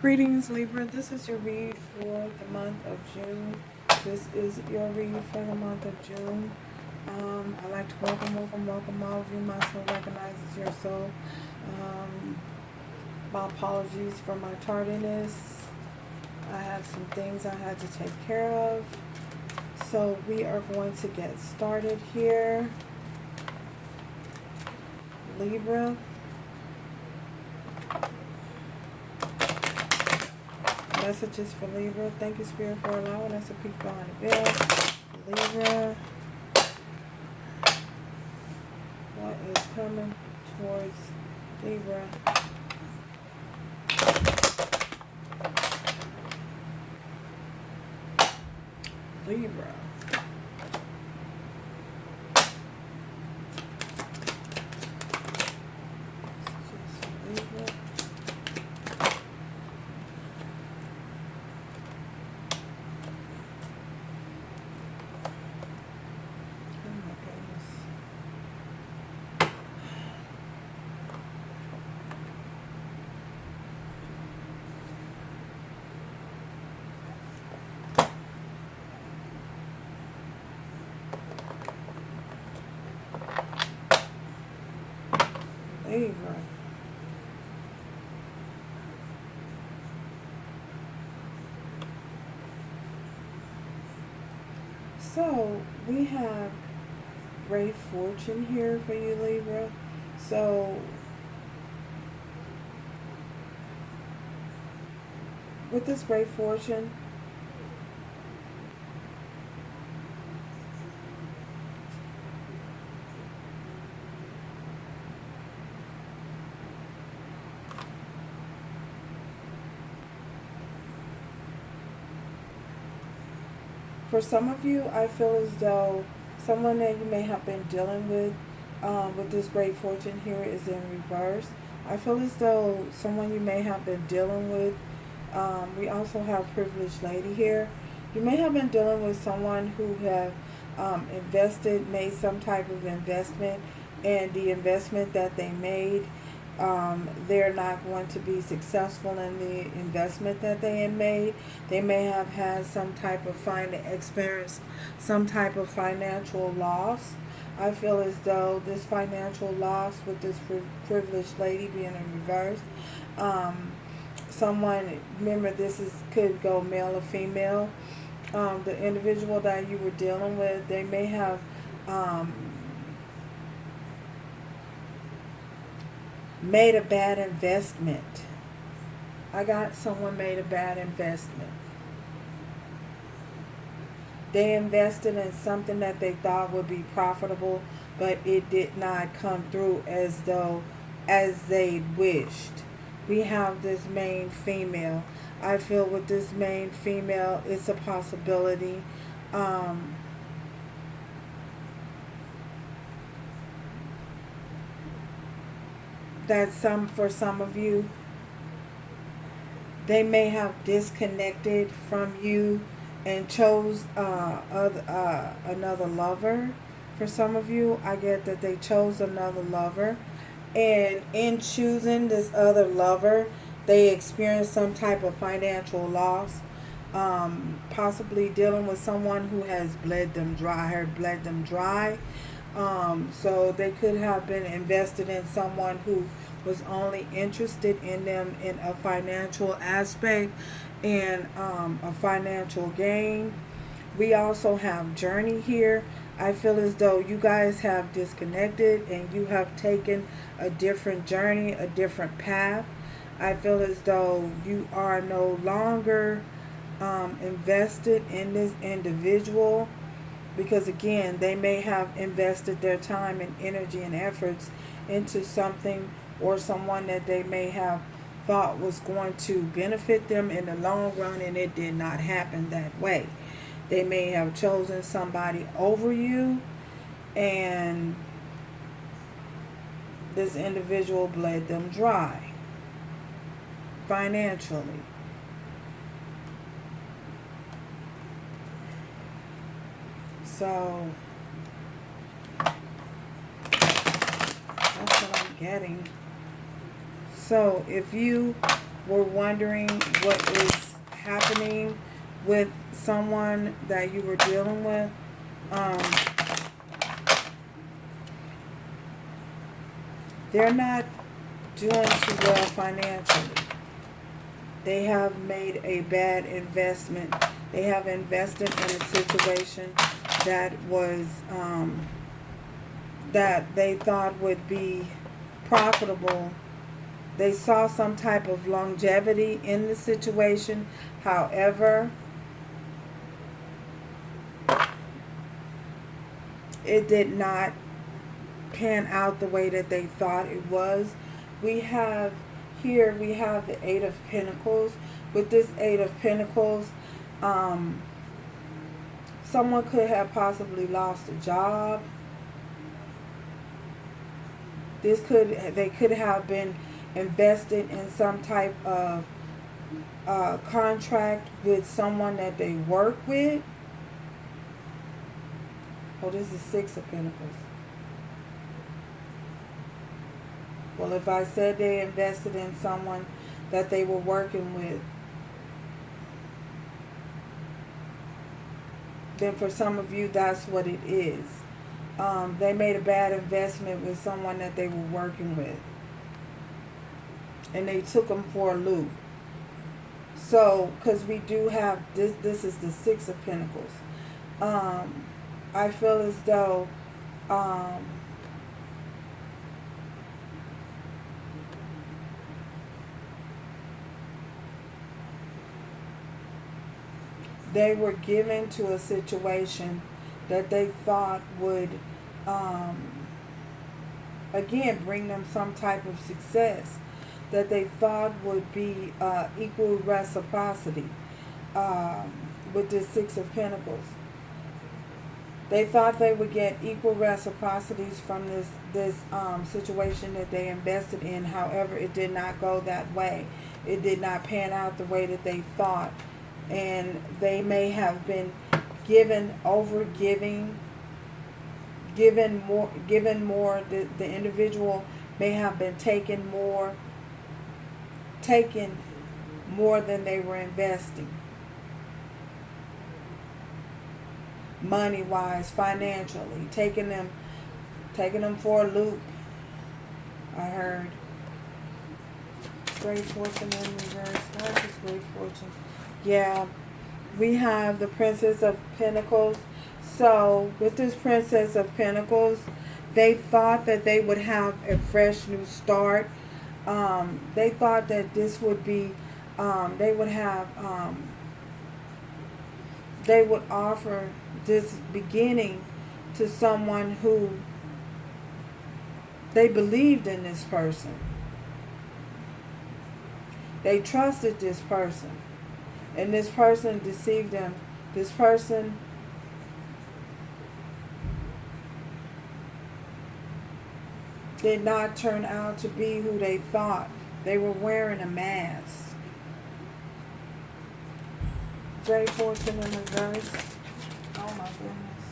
Greetings, Libra. This is your read for the month of June. This is your read for the month of June. I'd like to welcome all of you. My soul recognizes your soul. My apologies for my tardiness. I had some things I had to take care of. So we are going to get started here. Libra. Messages for Libra. Thank you, Spirit, for allowing us to peek behind the veil. Libra. What is coming towards Libra? Libra. Messages for Libra. Libra. So we have great fortune here for you, Libra. So with this great fortune, for some of you, I feel as though someone that you may have been dealing with this great fortune here is in reverse. I feel as though someone you may have been dealing with, we also have privileged lady here. You may have been dealing with someone who have made some type of investment, and the investment that they made, they're not going to be successful in the investment that they had made. They may have had some type of experience some type of financial loss. I feel as though this financial loss with this privileged lady being in reverse, someone, remember this could go male or female. The individual that you were dealing with, they may have made a bad investment. I got someone made a bad investment. They invested in something that they thought would be profitable, but it did not come through as they wished. We have this main female. I feel with this main female, it's a possibility that for some of you, they may have disconnected from you and chose another lover. For some of you, I get that they chose another lover, and in choosing this other lover, they experienced some type of financial loss, possibly dealing with someone who has bled them dry. So they could have been invested in someone who was only interested in them in a financial aspect and a financial gain. We also have journey here. I feel as though you guys have disconnected and you have taken a different journey, a different path. I feel as though you are no longer invested in this individual, because again, they may have invested their time and energy and efforts into something or someone that they may have thought was going to benefit them in the long run, and it did not happen that way. They may have chosen somebody over you, and this individual bled them dry financially. So that's what I'm getting. So if you were wondering what is happening with someone that you were dealing with. They're not doing too well financially. They have made a bad investment. They have invested in a situation that was that they thought would be profitable. They saw some type of longevity in the situation. However, it did not pan out the way that they thought it was. We have here, we have the Eight of Pentacles. With this Eight of Pentacles, someone could have possibly lost a job. They could have been invested in some type of contract with someone that they work with. Oh, this is Six of Pentacles. Well, if I said they invested in someone that they were working with, then for some of you, that's what it is. They made a bad investment with someone that they were working with, and they took them for a loop. So, because we do have this is the Six of Pentacles. I feel as though they were given to a situation that they thought would, again, bring them some type of success, that they thought would be equal reciprocity with this Six of Pentacles. They thought they would get equal reciprocities from this situation that they invested in. However, it did not go that way. It did not pan out the way that they thought. And they may have been given more. The individual may have been taken more than they were investing. Money wise, financially, taking them for a loop. I heard great fortune in reverse. What is great fortune? Yeah, we have the Princess of Pentacles. So with this Princess of Pentacles, they thought that they would have a fresh new start. They thought that this would be, they would offer this beginning to someone who they believed in this person. They trusted this person. And this person deceived them. This person did not turn out to be who they thought. They were wearing a mask. Great fortune in reverse. Oh my goodness.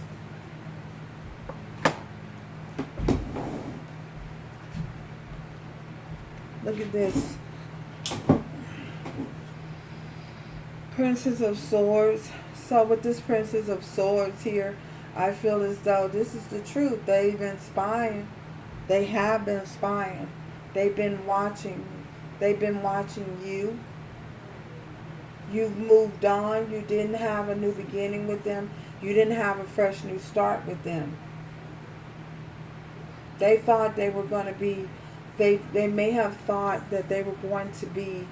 Look at this. Princess of Swords. So with this Princess of Swords here, I feel as though this is the truth. They've been spying. They have been spying. They've been watching. They've been watching you. You've moved on. You didn't have a new beginning with them. You didn't have a fresh new start with them. They thought they were going to be, they may have thought that they were going to be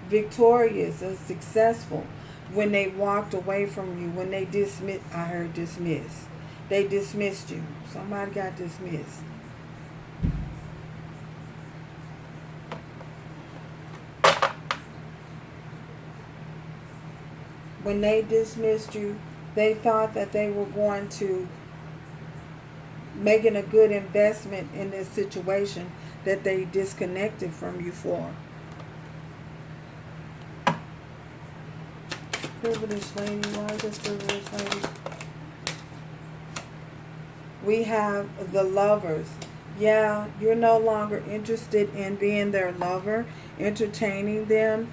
victorious and successful when they walked away from you, when they dismissed. I heard dismiss. They dismissed you. Somebody got dismissed. When they dismissed you, they thought that they were going to making a good investment in this situation that they disconnected from you for. Privileged lady, why is this privileged lady? We have the Lovers. Yeah, you're no longer interested in being their lover, entertaining them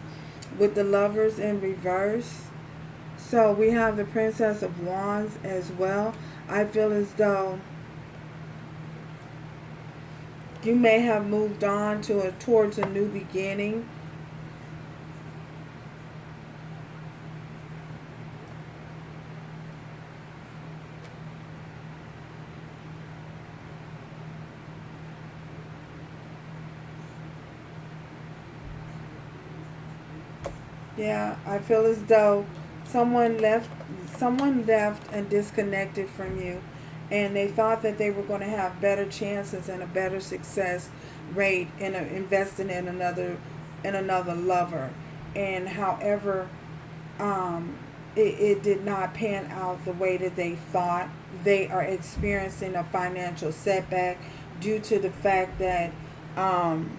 with the lovers in reverse. So we have the Princess of Wands as well. I feel as though you may have moved on towards a new beginning. Yeah, I feel as though someone left someone left and disconnected from you, and they thought that they were going to have better chances and a better success rate in investing in another lover. And however, it did not pan out the way that they thought. They are experiencing a financial setback due to the fact that um,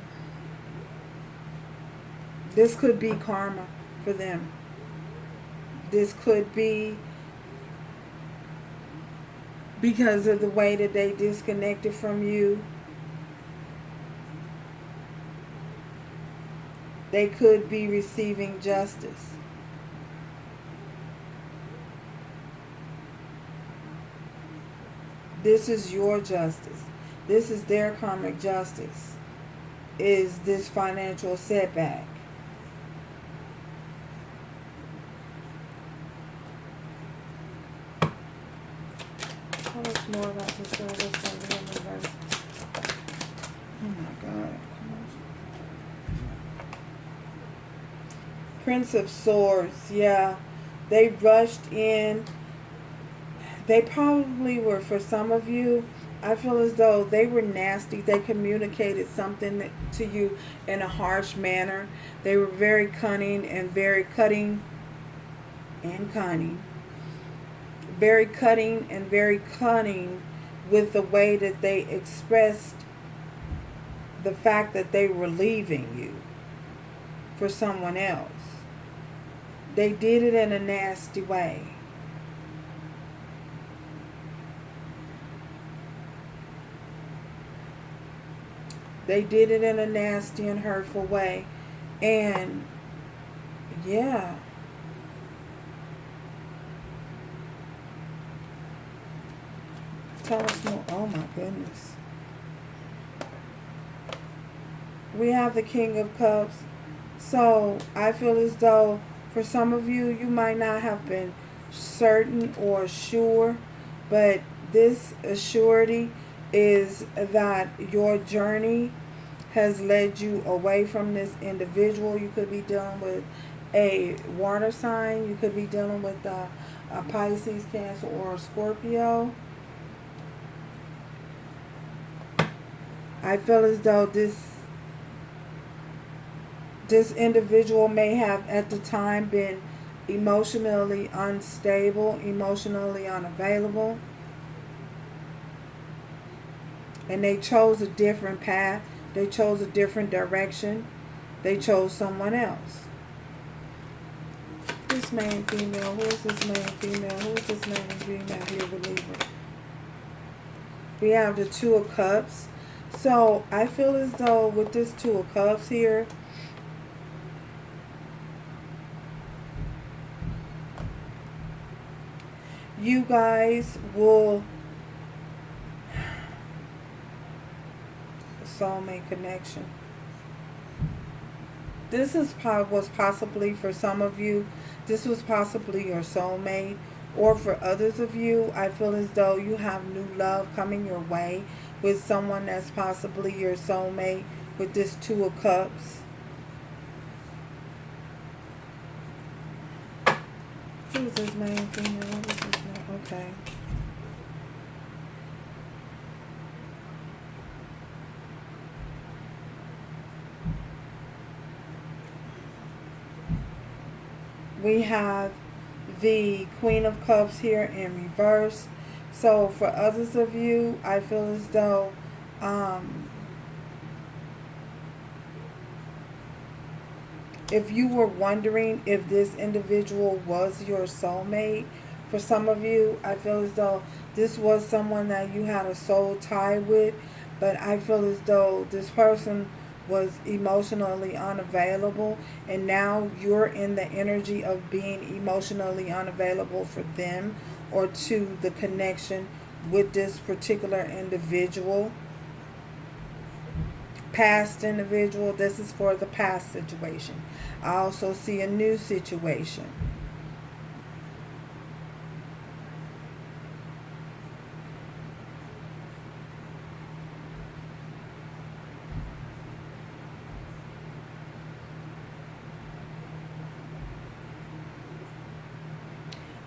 this could be karma for them. This could be because of the way that they disconnected from you. They could be receiving justice. This is your justice. This is their karmic justice. Is this financial setback? Tell us more about the service of the universe. Oh my God. Prince of Swords, yeah. They rushed in. They probably were, for some of you, I feel as though they were nasty. They communicated something to you in a harsh manner. They were very cunning and very cutting and cunning. Very cutting and very cunning with the way that they expressed the fact that they were leaving you for someone else. They did it in a nasty way. They did it in a nasty and hurtful way. And yeah. Tell us more. Oh my goodness. We have the King of Cups. So I feel as though for some of you, you might not have been certain or sure, but this assurity is that your journey has led you away from this individual. You could be dealing with a water sign. You could be dealing with a Pisces, Cancer, or a Scorpio. I feel as though this individual may have at the time been emotionally unstable, emotionally unavailable, and they chose a different path. They chose a different direction. They chose someone else. This man, female. Who is this man, female? Who is this man and female here with Libra? We have the Two of Cups. So I feel as though with this Two of Cups here, you guys will soulmate connection. This was possibly for some of you, this was possibly your soulmate, or for others of you, I feel as though you have new love coming your way with someone that's possibly your soulmate with this Two of Cups. Who is this man, female? What is this man? Okay. We have the Queen of Cups here in reverse. So for others of you, I feel as though if you were wondering if this individual was your soulmate, for some of you, I feel as though this was someone that you had a soul tie with, But I feel as though this person was emotionally unavailable, and now you're in the energy of being emotionally unavailable for them or to the connection with this particular individual, past individual. This is for the past situation. I also see a new situation.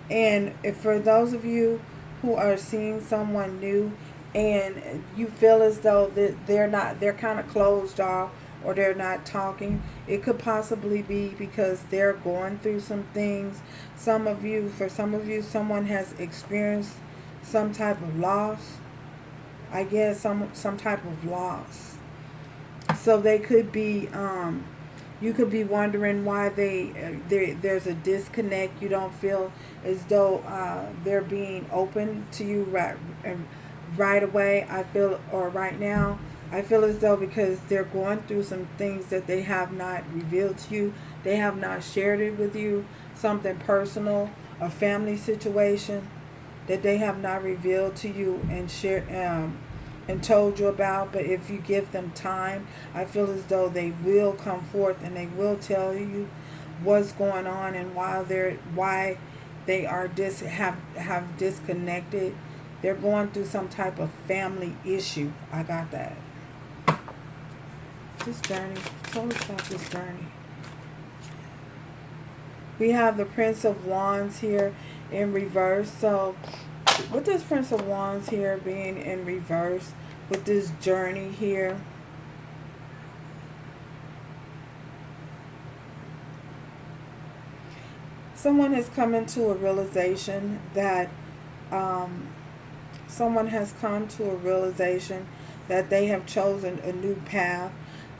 And if for those of you who are seeing someone new and you feel as though that they're kind of closed off or they're not talking, it could possibly be because they're going through some things. For some of you, someone has experienced some type of loss. I guess some type of loss. So they could be you could be wondering why there's a disconnect. You don't feel as though they're being open to you right away. I feel, or right now, I feel as though because they're going through some things that they have not revealed to you, they have not shared it with you, something personal, a family situation that they have not revealed to you and and told you about. But if you give them time, I feel as though they will come forth and they will tell you what's going on and why they are have disconnected. They're going through some type of family issue. I got that. This journey. Tell us about this journey. We have the Prince of Wands here in reverse. So with this Prince of Wands here being in reverse, with this journey here, someone has come into a realization that someone has come to a realization that they have chosen a new path,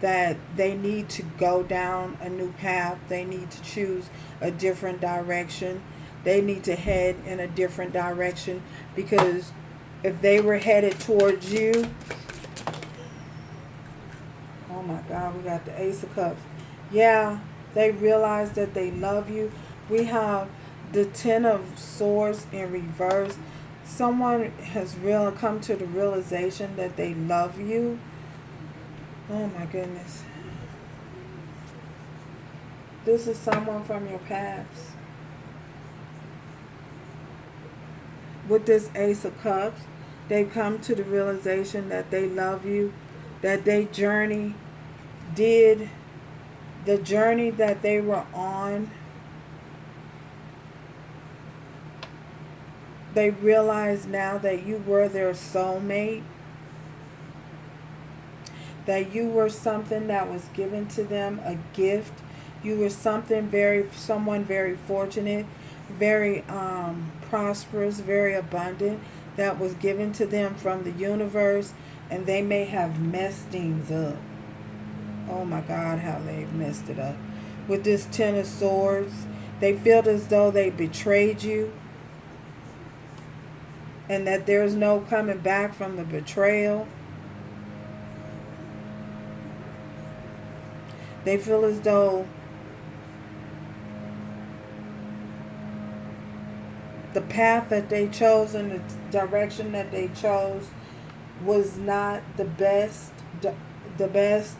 that they need to go down a new path. They need to choose a different direction. They need to head in a different direction, because if they were headed towards you, oh my God, we got the Ace of Cups. Yeah, they realize that they love you. We have the Ten of Swords in reverse. Someone has come to the realization that they love you. Oh my goodness. This is someone from your past. With this Ace of Cups, they've come to the realization that they love you, that the journey that they were on, they realize now that you were their soulmate, that you were something that was given to them, a gift. You were someone very fortunate, very prosperous, very abundant, that was given to them from the universe, and they may have messed things up. Oh my God, how they've messed it up. With this Ten of Swords, they feel as though they betrayed you, and that there's no coming back from the betrayal. They feel as though the path that they chose and the direction that they chose was not the best. The best.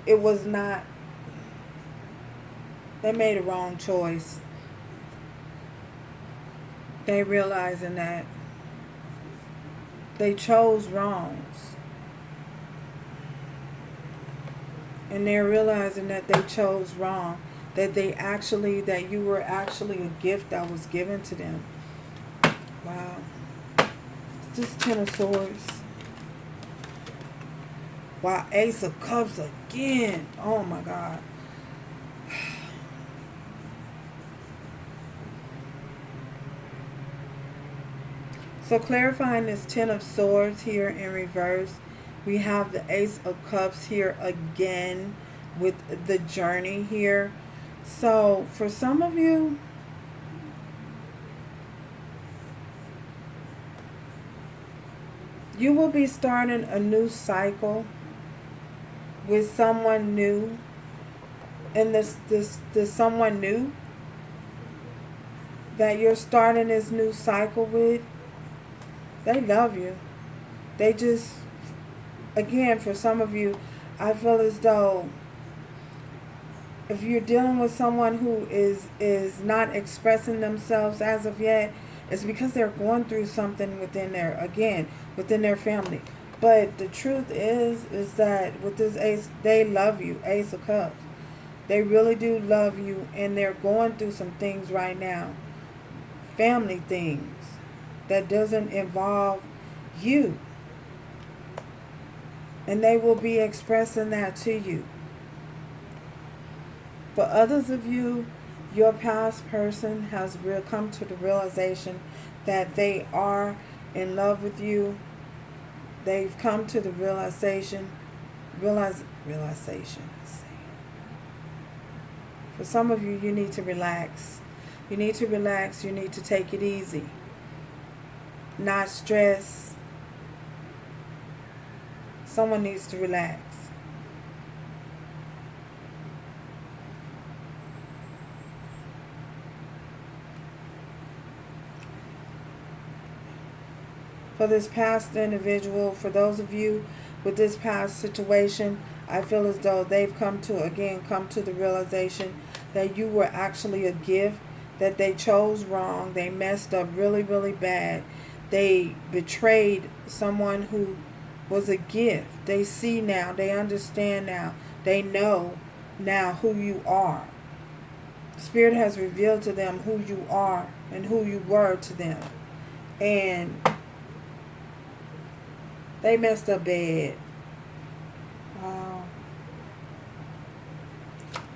It was not. They made a wrong choice. They realizing that they chose wrongs. And they're realizing that they chose wrong. That you were actually a gift that was given to them. Wow. It's just Ten of Swords. Wow, Ace of Cups again. Oh my God. So clarifying this Ten of Swords here in reverse, we have the Ace of Cups here again with the journey here. So for some of you, You will be starting a new cycle with someone new. And this someone new that you're starting this new cycle with, they love you. They just, again, for some of you, I feel as though if you're dealing with someone who is not expressing themselves as of yet, it's because they're going through something within within their family. But the truth is that with this ace, they love you, Ace of Cups. They really do love you, and they're going through some things right now. Family things that doesn't involve you. And they will be expressing that to you. For others of you, your past person has come to the realization that they are in love with you. They've come to the realization. For some of you, you need to relax. You need to relax. You need to take it easy. Not stress. Someone needs to relax. For this past individual, for those of you with this past situation, I feel as though they've come to the realization that you were actually a gift, that they chose wrong, they messed up really, really bad. They betrayed someone who was a gift. They see now, they understand now, they know now who you are. Spirit has revealed to them who you are and who you were to them. And they messed up bad. Wow.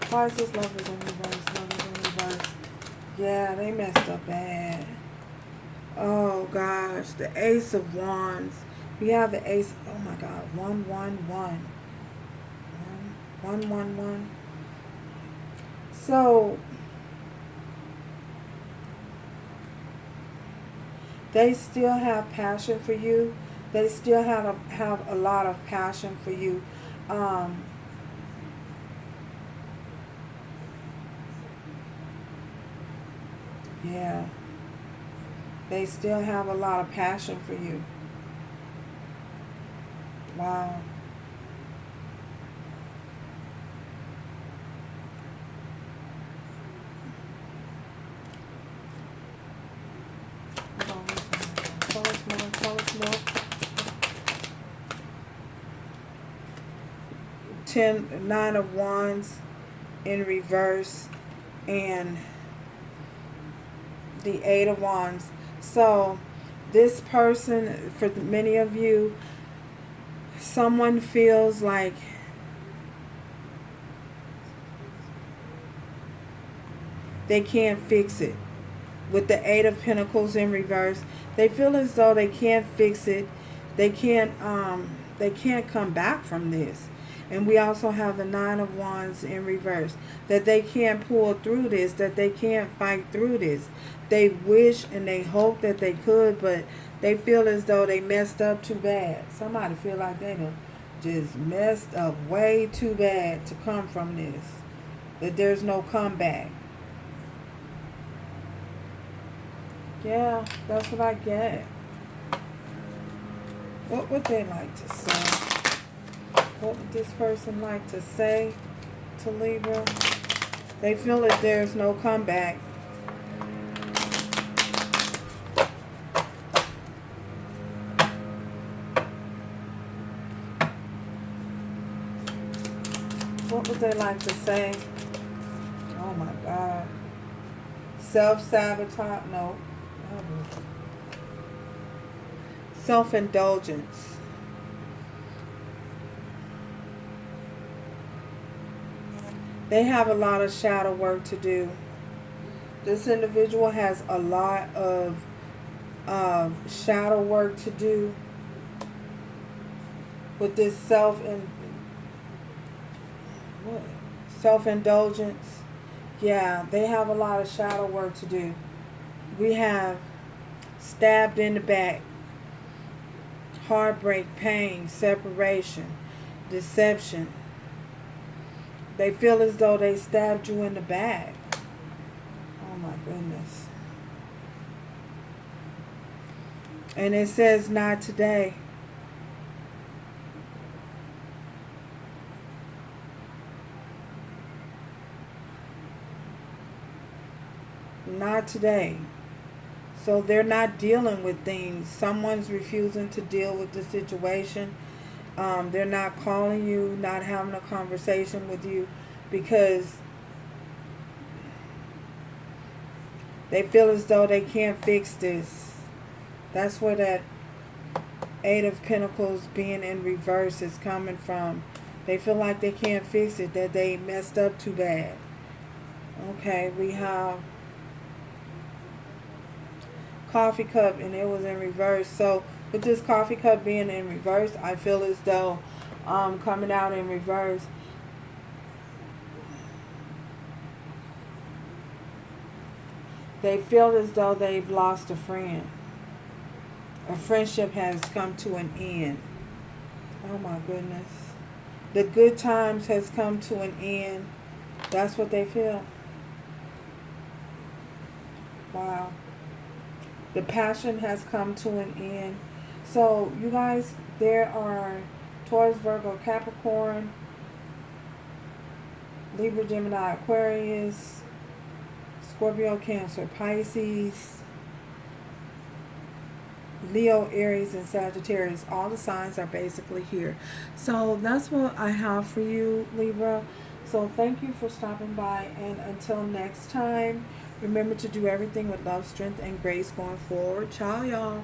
Why is this Lovers in reverse? Lovers in reverse. Yeah, they messed up bad. Oh gosh, the Ace of Wands. We have the Ace. Oh my God, 111. 111. So they still have passion for you. They still have a lot of passion for you. Yeah. They still have a lot of passion for you. Wow. Tell us more. 9 of Wands in reverse and the 8 of Wands. So this person, for many of you, someone feels like they can't fix it. With the 8 of Pentacles in reverse, they feel as though they can't fix it. They can't come back from this. And we also have the 9 of Wands in reverse, that they can't pull through this, that they can't fight through this. They wish and they hope that they could, but they feel as though they messed up too bad. Somebody feel like they done just messed up way too bad to come from this, that there's no comeback. Yeah, that's what I get. What would they like to say? What would this person like to say to Libra? They feel that there's no comeback. What would they like to say? Oh my God. Self-sabotage? No. Self-indulgence. They have a lot of shadow work to do. This individual has a lot of shadow work to do with this self-indulgence. Yeah, they have a lot of shadow work to do. We have stabbed in the back, heartbreak, pain, separation, deception. They feel as though they stabbed you in the back. Oh my goodness. And it says not today. Not today. So they're not dealing with things. Someone's refusing to deal with the situation. They're not calling you, not having a conversation with you because they feel as though they can't fix this. That's where that Eight of Pentacles being in reverse is coming from. They feel like they can't fix it, that they messed up too bad. Okay, we have Coffee Cup and it was in reverse. So with this Coffee Cup being in reverse, I feel as though coming out in reverse, they feel as though they've lost a friend. A friendship has come to an end. Oh my goodness. The good times has come to an end. That's what they feel. Wow. The passion has come to an end. So you guys, there are Taurus, Virgo, Capricorn, Libra, Gemini, Aquarius, Scorpio, Cancer, Pisces, Leo, Aries, and Sagittarius. All the signs are basically here. So that's what I have for you, Libra. So thank you for stopping by. And until next time, remember to do everything with love, strength, and grace going forward. Ciao, y'all.